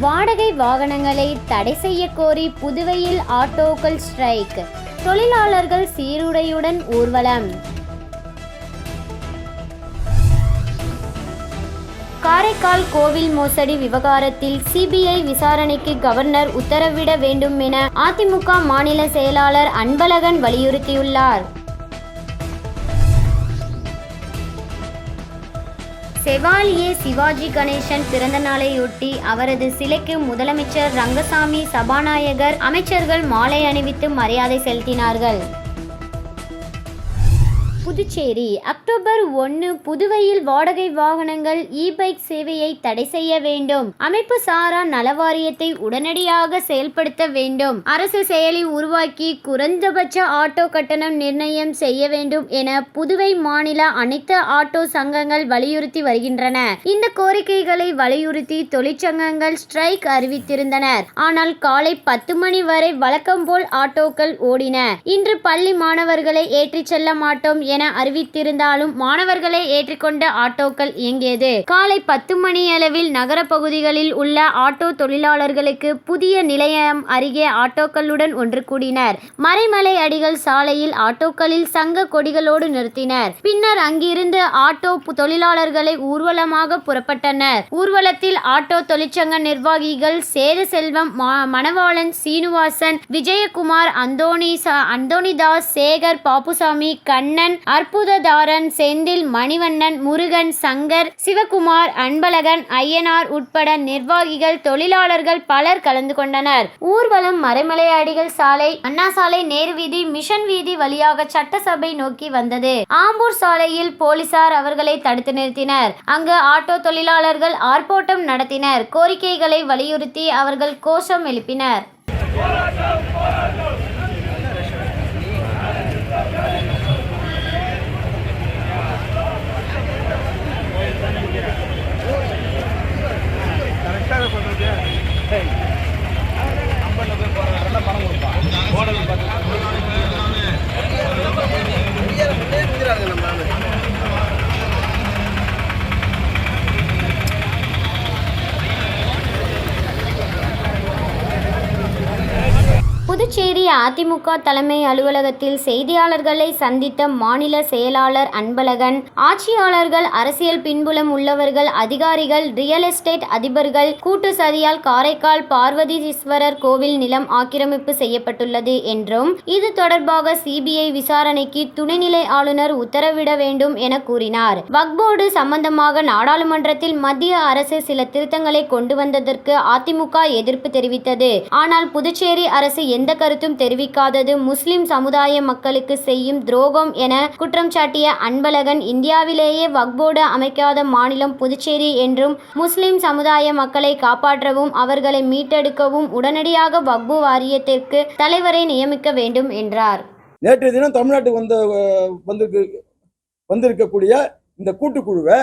வாடகை வாகனங்களை தடை செய்ய கோரி புதுவையில் ஆட்டோக்கள் ஸ்ட்ரைக். தொழிலாளர்கள் சீருடையுடன் ஊர்வலம். காரைக்கால் கோவில் மோசடி விவகாரத்தில் சிபிஐ விசாரணைக்கு கவர்னர் உத்தரவிட வேண்டும் என அதிமுக மாநில செயலாளர் அன்பழகன் வலியுறுத்தியுள்ளார். செவாலியே சிவாஜி கணேசன் பிறந்த நாளையொட்டி அவரது சிலைக்கு முதலமைச்சர் ரங்கசாமி, சபாநாயகர், அமைச்சர்கள் மாலை அணிவித்து மரியாதை செலுத்தினார்கள். புதுச்சேரி அக்டோபர் 1 புதுவையில் வாடகை வாகனங்கள் இ-பைக் சேவையை தடை செய்ய வேண்டும். அமைப்பு சாரா நலவாரியத்தை உடனடியாக செயல்படுத்த வேண்டும். அரசு செயலி உருவாக்கி குறைந்தபட்ச ஆட்டோ கட்டணம் நிர்ணயம் செய்ய வேண்டும் என புதுவை மாநில அனைத்து ஆட்டோ சங்கங்கள் வலியுறுத்தி வருகின்றன. இந்த கோரிக்கைகளை வலியுறுத்தி தொழிற்சங்கங்கள் ஸ்ட்ரைக் அறிவித்திருந்தனர். ஆனால் காலை 10 மணி வரை வழக்கம் போல் ஆட்டோக்கள் ஓடின. இன்று பள்ளி மாணவர்களை ஏற்றிச் செல்ல மாட்டோம் என அறிவித்திருந்தாலும் மாணவர்களை ஏற்றிக்கொண்ட ஆட்டோக்கள் இயங்கியது. காலை 10 மணியளவில் நகர பகுதிகளில் உள்ள ஆட்டோ தொழிலாளர்களுக்கு புதிய நிலையம் அருகே ஆட்டோக்களுடன் ஒன்று கூடினர். மறைமலை அடிகள் சாலையில் ஆட்டோக்களில் சங்க கொடிகளோடு நிறுத்தினர். பின்னர் அங்கிருந்து ஆட்டோ தொழிலாளர்களை ஊர்வலமாக புறப்பட்டனர். ஊர்வலத்தில் ஆட்டோ தொழிற்சங்க நிர்வாகிகள் சேதுசெல்வம், மணவாளன், சீனிவாசன், விஜயகுமார், அந்தோணிதாஸ், சேகர், பாப்புசாமி, கண்ணன், அற்புததாரன், செந்தில், மணிவண்ணன், முருகன், சங்கர், சிவகுமார், அன்பழகன், ஐயனார் உட்பட நிர்வாகிகள், தொழிலாளர்கள் பலர் கலந்து கொண்டனர். ஊர்வலம் மறைமலை அடிகள் சாலை, அண்ணா சாலை, நேரு வீதி, மிஷன் வீதி வழியாக சட்டசபை நோக்கி வந்தது. ஆம்பூர் சாலையில் போலீசார் அவர்களை தடுத்து நிறுத்தினர். அங்கு ஆட்டோ தொழிலாளர்கள் ஆர்ப்பாட்டம் நடத்தினர். கோரிக்கைகளை வலியுறுத்தி அவர்கள் கோஷம் எழுப்பினர். புதுச்சேரி அதிமுக தலைமை அலுவலகத்தில் செய்தியாளர்களை சந்தித்த மாநில செயலாளர் அன்பழகன், ஆட்சியாளர்கள், அரசியல் பின்புலம் உள்ளவர்கள், அதிகாரிகள், ரியல் எஸ்டேட் அதிபர்கள் கூட்டு சதியால் காரைக்கால் பார்வதீஸ்வரர் கோவில் நிலம் ஆக்கிரமிப்பு செய்யப்பட்டுள்ளது என்றும் இது தொடர்பாக சிபிஐ விசாரணைக்கு துணைநிலை ஆளுநர் உத்தரவிட வேண்டும் என கூறினார். வக்ஃப் போர்டு சம்பந்தமாக நாடாளுமன்றத்தில் மத்திய அரசு சில திருத்தங்களை கொண்டு வந்ததற்கு அதிமுக எதிர்ப்பு தெரிவித்தது. ஆனால் புதுச்சேரி அரசு எந்த கருத்தும் தெரிவிக்காதது முஸ்லிம் சமுதாய மக்களுக்கு செய்யும் துரோகம் என குற்றம் சாட்டிய அன்பழகன், இந்தியாவிலேயே வக்ஃப் போர்டு அமைக்காத மாநிலம் புதுச்சேரி என்றும் முஸ்லிம் சமுதாய மக்களை காப்பாற்றவும் அவர்களை மீட்டெடுக்கவும் உடனடியாக வக்ஃப் வாரியத்திற்கு தலைவரை நியமிக்க வேண்டும் என்றார். நேற்றைய தினம் தமிழ்நாட்டுக்கு வந்திருக்கக்கூடிய இந்த கூட்டுக்குழுவை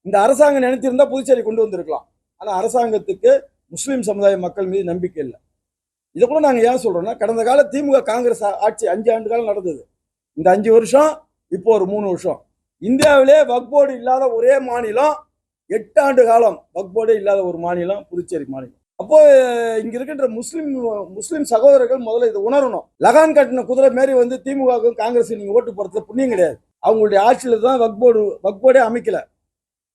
இந்த அரசாங்கம் நினைத்திருந்தா புதுச்சேரி கொண்டு வந்திருக்கலாம். ஆனால் அரசாங்கத்துக்கு முஸ்லிம் சமுதாய மக்கள் மீது நம்பிக்கை இல்லை. இதை கூட நாங்கள் ஏன் சொல்கிறோன்னா, கடந்த கால திமுக காங்கிரஸ் ஆட்சி 5 ஆண்டு காலம் நடந்தது. இந்த 5 வருஷம், இப்போ ஒரு 3 வருஷம். இந்தியாவிலே வக்ஃப் போர்டு இல்லாத ஒரே மாநிலம், 8 ஆண்டு காலம் வக்ஃப் போர்டே இல்லாத ஒரு மாநிலம் புதுச்சேரி மாநிலம். அப்போ இங்க இருக்கின்ற முஸ்லிம் சகோதரர்கள் முதல்ல இதை உணரணும். லகான் கட்டின குதிரை மாரி திமுகவுக்கும் காங்கிரஸ் நீங்க ஓட்டு போடுறது புண்ணியம் கிடையாது. அவங்களுடைய ஆட்சியில தான் வக்ஃப் போர்டே அமைக்கல.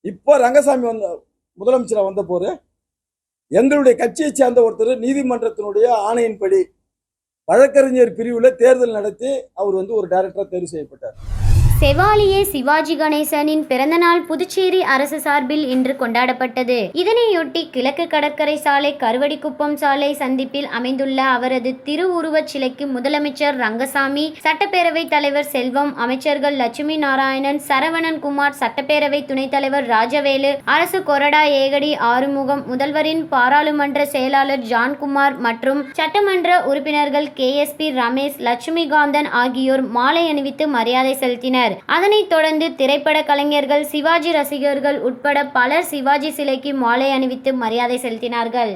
இப்போ ரங்கசாமி முதலமைச்சராக வந்த போது எங்களுடைய கட்சியை சேர்ந்த ஒருத்தர் நீதிமன்றத்தினுடைய ஆணையின்படி வழக்கறிஞர் பிரிவில் தேர்தல் நடத்தி அவர் ஒரு டைரக்டராக தேர்வு செய்யப்பட்டார். செவாலியே சிவாஜி கணேசனின் பிறந்தநாள் புதுச்சேரி அரசு சார்பில் இன்று கொண்டாடப்பட்டது. இதனையொட்டி கிழக்கு கடற்கரை சாலை, கருவடிக்குப்பம் சாலை சந்திப்பில் அமைந்துள்ள அவரது திருவுருவச் சிலைக்கு முதலமைச்சர் ரங்கசாமி, சட்டப்பேரவை தலைவர் செல்வம், அமைச்சர்கள் லட்சுமி நாராயணன், சரவணன் குமார், சட்டப்பேரவை துணைத் தலைவர் ராஜவேலு, அரசு கொறடா ஏகடி ஆறுமுகம், முதல்வரின் பாராளுமன்ற செயலாளர் ஜான்குமார் மற்றும் சட்டமன்ற உறுப்பினர்கள் KSP ரமேஷ், லட்சுமிகாந்தன் ஆகியோர் மாலை அணிவித்து மரியாதை செலுத்தினர். அதனைத் தொடர்ந்து திரைப்பட கலைஞர்கள், சிவாஜி ரசிகர்கள் உட்பட பலர் சிவாஜி சிலைக்கு மாலை அணிவித்து மரியாதை செலுத்தினார்கள்.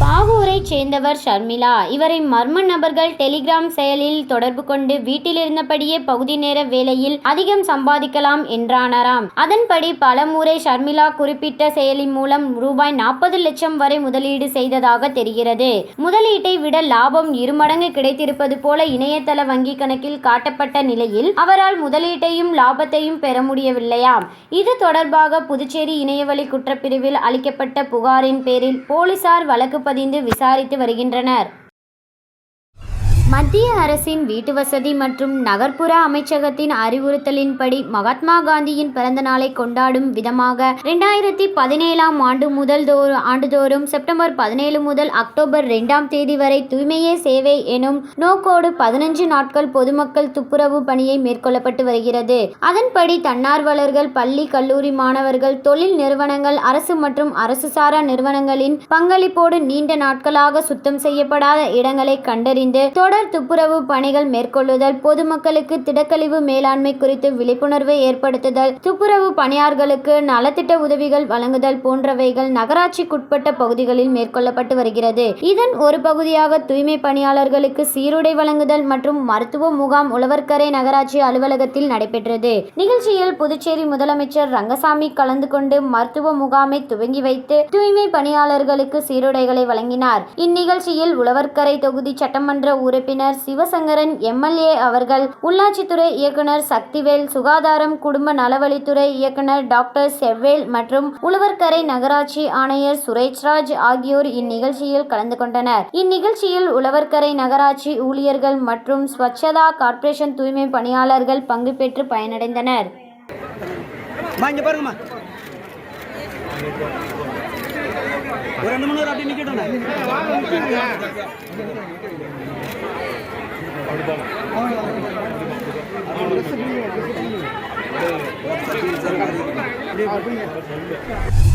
பாகூரைச் சேர்ந்தவர் ஷர்மிளா. இவரை மர்ம நபர்கள் டெலிகிராம் செயலில் தொடர்பு கொண்டு வீட்டில் இருந்தபடியே பகுதி நேர வேலையில் அதிகம் சம்பாதிக்கலாம் என்றானராம். அதன்படி பல முறை ஷர்மிளா குறிப்பிட்ட செயலி மூலம் ரூபாய் 40 லட்சம் வரை முதலீடு செய்ததாக தெரிகிறது. முதலீட்டை விட லாபம் 2 மடங்கு கிடைத்திருப்பது போல இணையதள வங்கி கணக்கில் காட்டப்பட்ட நிலையில் அவரால் முதலீட்டையும் லாபத்தையும் பெற முடியவில்லையாம். இது தொடர்பாக புதுச்சேரி இணையவழி குற்றப்பிரிவில் அளிக்கப்பட்ட புகாரின் பேரில் போலீசார் வழக்கு பதிந்து விசாரித்து வருகின்றனர். மத்திய அரசின் வீட்டுவசதி மற்றும் நகர்ப்புற அமைச்சகத்தின் அறிவுறுத்தலின்படி மகாத்மா காந்தியின் பிறந்த நாளை கொண்டாடும் விதமாக 2017 ஆண்டுதோறும் செப்டம்பர் 17 முதல் அக்டோபர் 2ஆம் தேதி வரை தூய்மையே சேவை எனும் நோக்கோடு 15 நாட்கள் பொதுமக்கள் துப்புரவு பணியை மேற்கொள்ளப்பட்டு வருகிறது. அதன்படி தன்னார்வலர்கள், பள்ளி கல்லூரி மாணவர்கள், தொழில் நிறுவனங்கள், அரசு மற்றும் அரசு சாரா நிறுவனங்களின் பங்களிப்போடு நீண்ட நாட்களாக சுத்தம் செய்யப்படாத இடங்களை கண்டறிந்து தொடர் துப்புரவு பணிகள் மேற்கொள்ளுதல், பொதுமக்களுக்கு திடக்கழிவு மேலாண்மை குறித்து விழிப்புணர்வை ஏற்படுத்துதல், துப்புரவு பணியாளர்களுக்கு நலத்திட்ட உதவிகள் வழங்குதல் போன்றவைகள் நகராட்சிக்குட்பட்ட பகுதிகளில் மேற்கொள்ளப்பட்டு வருகிறது. இதன் ஒரு பகுதியாக தூய்மை பணியாளர்களுக்கு சீருடை வழங்குதல் மற்றும் மருத்துவ முகாம் உழவர்கரை நகராட்சி அலுவலகத்தில் நடைபெற்றது. நிகழ்ச்சியில் புதுச்சேரி முதலமைச்சர் ரங்கசாமி கலந்து கொண்டு மருத்துவ முகாமை துவங்கி வைத்து தூய்மை பணியாளர்களுக்கு சீருடைகளை வழங்கினார். இந்நிகழ்ச்சியில் உழவர்கரை தொகுதி சட்டமன்ற உறுப்பினர் சிவசங்கரன் எம்எல்ஏ அவர்கள், உள்ளாட்சித்துறை இயக்குனர் சக்திவேல், சுகாதாரம் குடும்ப நலவழித்துறை இயக்குனர் டாக்டர் செவ்வேல் மற்றும் உழவர்கரை நகராட்சி ஆணையர் சுரேஷ்ராஜ் ஆகியோர் இந்நிகழ்ச்சியில் கலந்து கொண்டனர். இந்நிகழ்ச்சியில் உழவர்கரை நகராட்சி ஊழியர்கள் மற்றும் ஸ்வச்சதா கார்ப்பரேஷன் தூய்மை பணியாளர்கள் பங்கு பெற்று பயனடைந்தனர். ஒரு 2 மணி நேரம் அப்படி நிக்கட்டும்.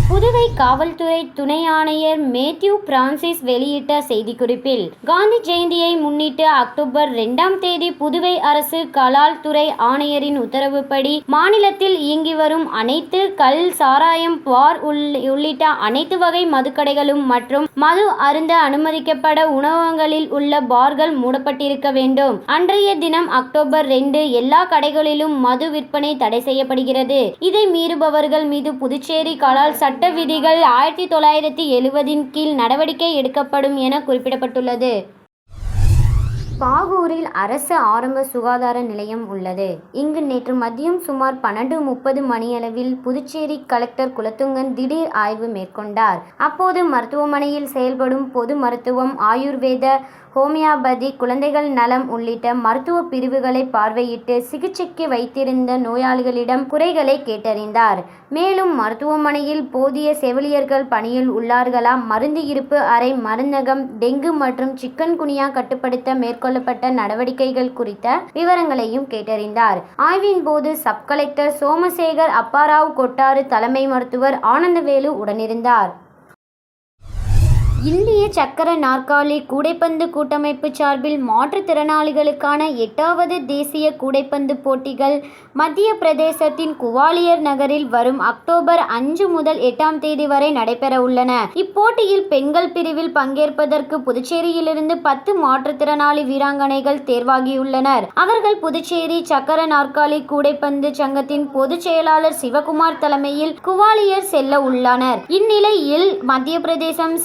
புதுவை காவல்துறை துணை ஆணையர் மேத்யூ பிரான்சிஸ் வெளியிட்ட செய்திக்குறிப்பில், காந்தி ஜெயந்தியை முன்னிட்டு அக்டோபர் 2ஆம் தேதி புதுவை அரசு கலால் துறை ஆணையரின் உத்தரவுப்படி மாநிலத்தில் இயங்கி வரும் அனைத்து கள், சாராயம், பார் உள்ளிட்ட அனைத்து வகை மதுக்கடைகளும் மற்றும் மது அருந்த அனுமதிக்கப்பட உணவகங்களில் உள்ள பார்கள் மூடப்பட்டிருக்க வேண்டும். அன்றைய தினம் அக்டோபர் 2 எல்லா கடைகளிலும் மது விற்பனை தடை செய்யப்படுகிறது. இதை மீறுபவர்கள் மீது புதுச்சேரி கலால் சட்ட விதிகள் 1970 கீழ் நடவடிக்கை எடுக்கப்படும் என குறிப்பிடப்பட்டுள்ளது. பாகூரில் அரசு ஆரம்ப சுகாதார நிலையம் உள்ளது. இங்கு நேற்று மதியம் சுமார் 12:30 மணியளவில் புதுச்சேரி கலெக்டர் குலத்துங்கன் திடீர் ஆய்வு மேற்கொண்டார். அப்போது மருத்துவமனையில் செயல்படும் பொது மருத்துவம், ஆயுர்வேத, ஹோமியோபதி, குழந்தைகள் நலம் உள்ளிட்ட மருத்துவ பிரிவுகளை பார்வையிட்டு சிகிச்சைக்கு வைத்திருந்த நோயாளிகளிடம் குறைகளை கேட்டறிந்தார். மேலும் மருத்துவமனையில் போதிய செவிலியர்கள் பணியில் உள்ளார்களா, மருந்து இருப்பு அறை, மருந்தகம், டெங்கு மற்றும் சிக்கன் குனியா கட்டுப்படுத்த மேற்கொள்ளப்பட்ட நடவடிக்கைகள் குறித்த விவரங்களையும் கேட்டறிந்தார். ஆய்வின் போது சப் கலெக்டர் சோமசேகர், அப்பாராவ் கொட்டாறு தலைமை மருத்துவர் ஆனந்தவேலு உடனிருந்தார். இந்திய சக்கர நாற்காலி கூடைப்பந்து கூட்டமைப்பு சார்பில் மாற்றுத்திறனாளிகளுக்கான 8வது தேசிய கூடைப்பந்து போட்டிகள் மத்திய பிரதேசத்தின் குவாலியர் நகரில் வரும் அக்டோபர் 5 முதல் 8ஆம் தேதி வரை நடைபெற உள்ளன. இப்போட்டியில் பெண்கள் பிரிவில் பங்கேற்பதற்கு புதுச்சேரியிலிருந்து 10 மாற்றுத்திறனாளி வீராங்கனைகள் தேர்வாகியுள்ளனர். அவர்கள் புதுச்சேரி சக்கர நாற்காலி கூடைப்பந்து சங்கத்தின் பொதுச் செயலாளர் சிவகுமார் தலைமையில் குவாலியர் செல்ல உள்ளனர். இந்நிலையில் மத்திய பிரதேசம்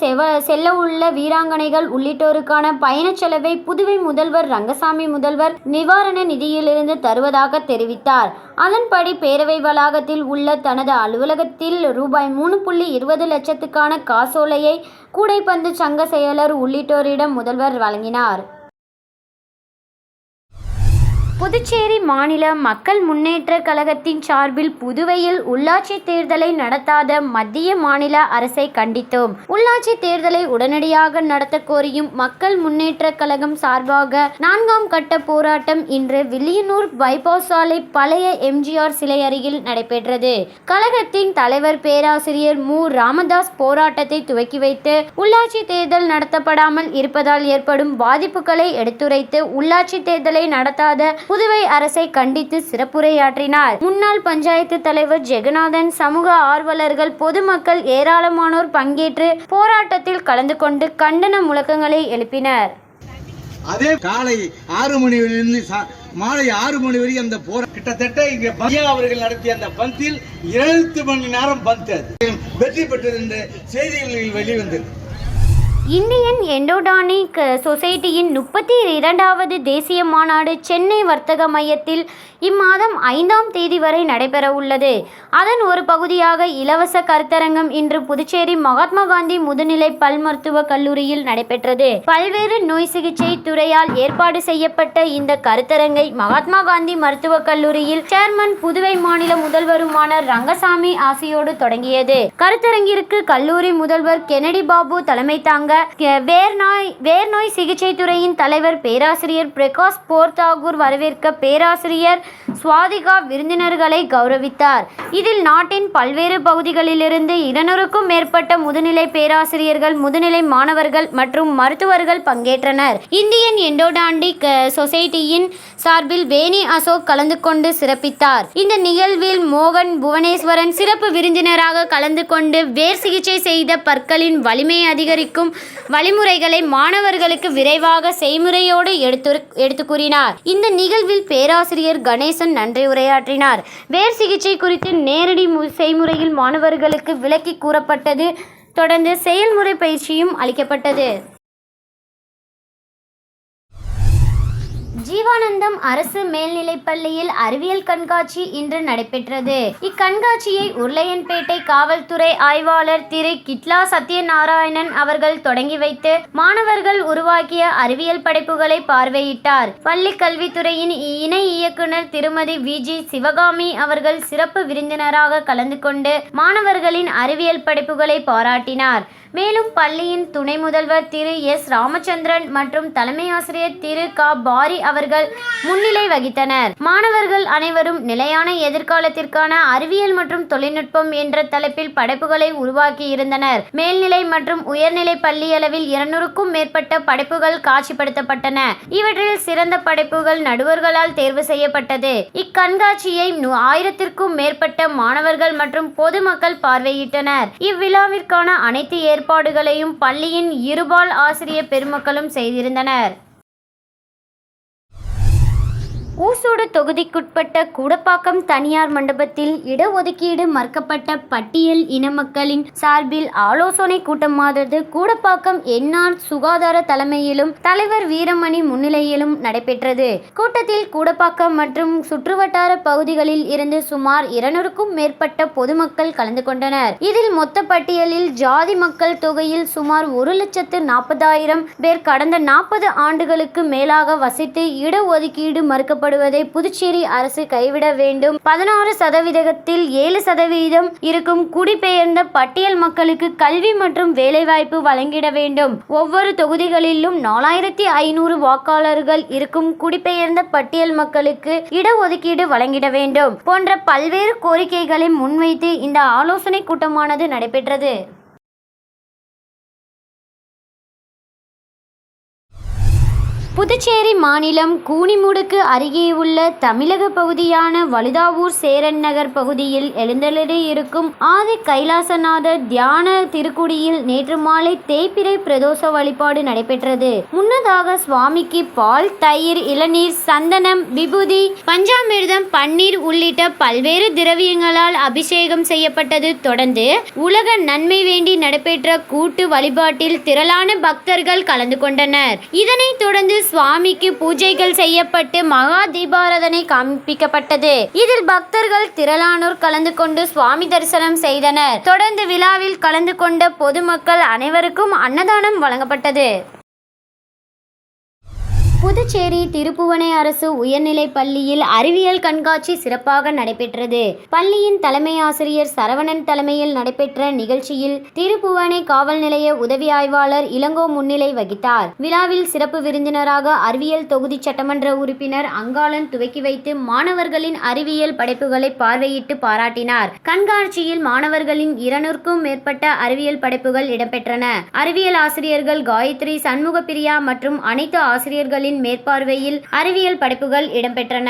செல்ல உள்ள வீராங்கனைகள் உள்ளிட்டோருக்கான பயணச் செலவை புதுவை முதல்வர் ரங்கசாமி முதல்வர் நிவாரண நிதியிலிருந்து தருவதாக தெரிவித்தார். அதன்படி பேரவை வளாகத்தில் உள்ள தனது அலுவலகத்தில் ரூபாய் 3.20 லட்சத்துக்கான காசோலையை கூடைப்பந்து சங்க செயலர் உள்ளிட்டோரிடம் முதல்வர் வழங்கினார். புதுச்சேரி மாநில மக்கள் முன்னேற்ற கழகத்தின் சார்பில் புதுவையில் உள்ளாட்சி தேர்தலை நடத்தாத மத்திய மாநில அரசை கண்டித்தோம். உள்ளாட்சி தேர்தலை உடனடியாக நடத்த கோரியும் மக்கள் முன்னேற்ற கழகம் சார்பாக 4ஆம் கட்ட போராட்டம் இன்று வில்லியனூர் பைபாஸ் சாலை பழைய எம்ஜிஆர் சிலை அருகில் நடைபெற்றது. கழகத்தின் தலைவர் பேராசிரியர் மு. ராமதாஸ் போராட்டத்தை துவக்கி வைத்து உள்ளாட்சி தேர்தல் நடத்தப்படாமல் இருப்பதால் ஏற்படும் பாதிப்புகளை எடுத்துரைத்து உள்ளாட்சி தேர்தலை நடத்தாத புதுவை அரசை கண்டித்து சிறப்புரையாற்றினார். முன்னாள் பஞ்சாயத்து தலைவர் ஜெகநாதன், சமூக ஆர்வலர்கள், பொதுமக்கள் ஏராளமானோர் பங்கேற்று போராட்டத்தில் கலந்து கொண்டு கண்டன முழக்கங்களை எழுப்பினர். அதே காலை 6 மணியிலிருந்து மாலை 6 மணி வரை அந்த கிட்டத்தட்ட இங்க பையா அவர்கள் நடத்திய அந்த பந்தில் 7 மணி நேரம் பந்த் வெற்றி பெற்றது என்று செய்திகளில் வெளிவந்தது. இந்தியன் எண்டோடானிக் சொசைட்டியின் 32வது தேசிய மாநாடு சென்னை வர்த்தக மையத்தில் இம்மாதம் 5ஆம் தேதி வரை நடைபெற உள்ளது. அதன் ஒரு பகுதியாக இலவச கருத்தரங்கம் இன்று புதுச்சேரி மகாத்மா காந்தி முதுநிலை பல் மருத்துவக் கல்லூரியில் நடைபெற்றது. பல்வேறு நோய் சிகிச்சை துறையால் ஏற்பாடு செய்யப்பட்ட இந்த கருத்தரங்கை மகாத்மா காந்தி மருத்துவக் கல்லூரியில் சேர்மன் புதுவை மாநில முதல்வருமான ரங்கசாமி ஆசியோடு தொடங்கியது. கருத்தரங்கிற்கு கல்லூரி முதல்வர் கென்னடி பாபு தலைமை தாங்க வேர்நோய் சிகிச்சை துறையின் தலைவர் பேராசிரியர் பிரகாஷ் போர்தாகூர் வரவேற்க பேராசிரியர் சுவாதிகா விருந்தினர்களை கௌரவித்தார். இதில் நாட்டின் பல்வேறு பகுதிகளிலிருந்து 200க்கும் மேற்பட்ட முதுநிலை பேராசிரியர்கள், முதுநிலை மாணவர்கள் மற்றும் மருத்துவர்கள் பங்கேற்றனர். இந்தியன் எண்டோடான்டிக் சொசைட்டியின் சார்பில் வேணி அசோக் கலந்து கொண்டு சிறப்பித்தார். இந்த நிகழ்வில் மோகன் புவனேஸ்வரன் சிறப்பு விருந்தினராக கலந்து கொண்டு வேர் சிகிச்சை செய்த பற்களின் வலிமை அதிகரிக்கும் வழிமுறைகளை மாணவர்களுக்கு விரைவாக செய்முறையோடு எடுத்து கூறினார். இந்த நிகழ்வில் பேராசிரியர் கணேசன் நன்றி உரையாற்றினார். வேர் சிகிச்சை குறித்து நேரடி செய்முறையில் மாணவர்களுக்கு விளக்கி கூறப்பட்டது. தொடர்ந்து செயல்முறை பயிற்சியும் அளிக்கப்பட்டது. ஜீவானந்தம் அரசு மேல்நிலைப்பள்ளியில் அறிவியல் கண்காட்சி இன்று நடைபெற்றது. இக்கண்காட்சியை உருளையன்பேட்டை காவல்துறை ஆய்வாளர் திரு கிட்லா சத்யநாராயணன் அவர்கள் தொடங்கி வைத்து மாணவர்கள் உருவாக்கிய அறிவியல் படைப்புகளை பார்வையிட்டார். பள்ளி கல்வித்துறையின் இணை இயக்குனர் திருமதி விஜி சிவகாமி அவர்கள் சிறப்பு விருந்தினராக கலந்து கொண்டு மாணவர்களின் அறிவியல் படைப்புகளை பாராட்டினார். மேலும் பள்ளியின் துணை முதல்வர் திரு எஸ் ராமச்சந்திரன் மற்றும் தலைமை ஆசிரியர் திரு க பாரி அவர்கள் முன்னிலை வகித்தனர். மாணவர்கள் அனைவரும் நிலையான எதிர்காலத்திற்கான அறிவியல் மற்றும் தொழில்நுட்பம் என்ற தலைப்பில் படைப்புகளை உருவாக்கி இருந்தனர். மேல்நிலை மற்றும் உயர்நிலை பள்ளி அளவில் 200க்கும் மேற்பட்ட படைப்புகள் காட்சிப்படுத்தப்பட்டன. இவற்றில் சிறந்த படைப்புகள் நடுவர்களால் தேர்வு செய்யப்பட்டது. இக்கண்காட்சியை 1000க்கும் மேற்பட்ட மாணவர்கள் மற்றும் பொதுமக்கள் பார்வையிட்டனர். இவ்விழாவிற்கான அனைத்து ஏற்பாடுகளையும் பள்ளியின் இருபால் ஆசிரியர் பெருமக்களும் செய்திருந்தனர். ஊசோடு தொகுதிக்குட்பட்ட கூடப்பாக்கம் தனியார் மண்டபத்தில் இடஒதுக்கீடு மறுக்கப்பட்ட பட்டியல் இன மக்களின் சார்பில் ஆலோசனை கூட்டமானது கூடப்பாக்கம் என்ஆர் சுகாதார தலைமையிலும் தலைவர் வீரமணி முன்னிலையிலும் நடைபெற்றது. கூட்டத்தில் கூடப்பாக்கம் மற்றும் சுற்றுவட்டார பகுதிகளில் இருந்து சுமார் 200க்கும் மேற்பட்ட பொதுமக்கள் கலந்து கொண்டனர். இதில் மொத்த பட்டியலில் ஜாதி மக்கள் தொகையில் சுமார் 1,40,000 பேர் கடந்த 40 ஆண்டுகளுக்கு மேலாக வசித்து இடஒதுக்கீடு மறுக்கப்பட்ட புதுச்சேரி அரசு கைவிட வேண்டும். 16%த்தில் 7% இருக்கும் குடிபெயர்ந்த பட்டியல் மக்களுக்கு கல்வி மற்றும் வேலைவாய்ப்பு வழங்கிட வேண்டும். ஒவ்வொரு தொகுதிகளிலும் 4500 வாக்காளர்கள் இருக்கும் குடிபெயர்ந்த பட்டியல் மக்களுக்கு இடஒதுக்கீடு வழங்கிட வேண்டும் போன்ற பல்வேறு கோரிக்கைகளை முன்வைத்து இந்த ஆலோசனை கூட்டமானது நடைபெற்றது. புதுச்சேரி மாநிலம் கூனிமுடுக்கு அருகே உள்ள தமிழக பகுதியான வழுதாவூர் சேரன் நகர் பகுதியில் எழுந்தருளியிருக்கும் ஆதி கைலாசநாதர் தியான திருக்குடியில் நேற்று மாலை தேய்பிறை பிரதோஷ வழிபாடு நடைபெற்றது. முன்னதாக சுவாமிக்கு பால், தயிர், இளநீர், சந்தனம், விபூதி, பஞ்சாமிர்தம், பன்னீர் உள்ளிட்ட பல்வேறு திரவியங்களால் அபிஷேகம் செய்யப்பட்டது. தொடர்ந்து உலக நன்மை வேண்டி நடைபெற்ற கூட்டு வழிபாட்டில் திரளான பக்தர்கள் கலந்து கொண்டனர். இதனைத் தொடர்ந்து சுவாமிக்கு பூஜைகள் செய்யப்பட்டு மகா தீபாராதனை காண்பிக்கப்பட்டது. இதில் பக்தர்கள் திரளானோர் கலந்து கொண்டு சுவாமி தரிசனம் செய்தனர். தொடர்ந்து விழாவில் கலந்து கொண்ட பொதுமக்கள் அனைவருக்கும் அன்னதானம் வழங்கப்பட்டது. புதுச்சேரி திருப்புவனை அரசு உயர்நிலைப் பள்ளியில் அறிவியல் கண்காட்சி சிறப்பாக நடைபெற்றது. பள்ளியின் தலைமை ஆசிரியர் சரவணன் தலைமையில் நடைபெற்ற நிகழ்ச்சியில் திருப்புவனை காவல் நிலைய உதவி ஆய்வாளர் இளங்கோ முன்னிலை வகித்தார். விழாவில் சிறப்பு விருந்தினராக அறிவியல் தொகுதி சட்டமன்ற உறுப்பினர் அங்காளன் துவக்கி வைத்து மாணவர்களின் அறிவியல் படைப்புகளை பார்வையிட்டு பாராட்டினார். கண்காட்சியில் மாணவர்களின் 200க்கும் மேற்பட்ட அறிவியல் படைப்புகள் இடம்பெற்றன. அறிவியல் ஆசிரியர்கள் காயத்ரி, சண்முக பிரியா மற்றும் அனைத்து ஆசிரியர்களின் அவர்களின் மேற்பார்வையில் அறிவியல் படைப்புகள் இடம்பெற்றன.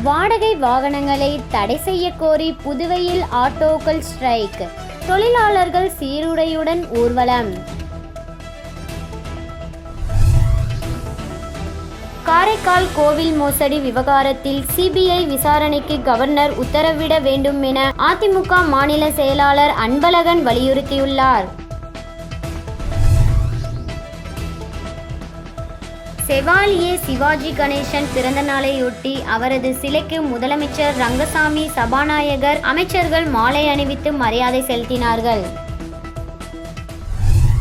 வாடகை வாகனங்களை தடை செய்ய கோரி புதுவையில் ஆட்டோக்கள் ஸ்ட்ரைக். தொழிலாளர்கள் சீருடையுடன் ஊர்வலம். காரைக்கால் கோவில் மோசடி விவகாரத்தில் சிபிஐ விசாரணைக்கு கவர்னர் உத்தரவிட வேண்டும் என அதிமுக மாநில செயலாளர் அன்பழகன் வலியுறுத்தியுள்ளார். செவாலியே சிவாஜி கணேசன் பிறந்த நாளையொட்டி அவரது சிலைக்கு முதலமைச்சர் ரங்கசாமி, சபாநாயகர், அமைச்சர்கள் மாலை அணிவித்து மரியாதை செலுத்தினார்கள்.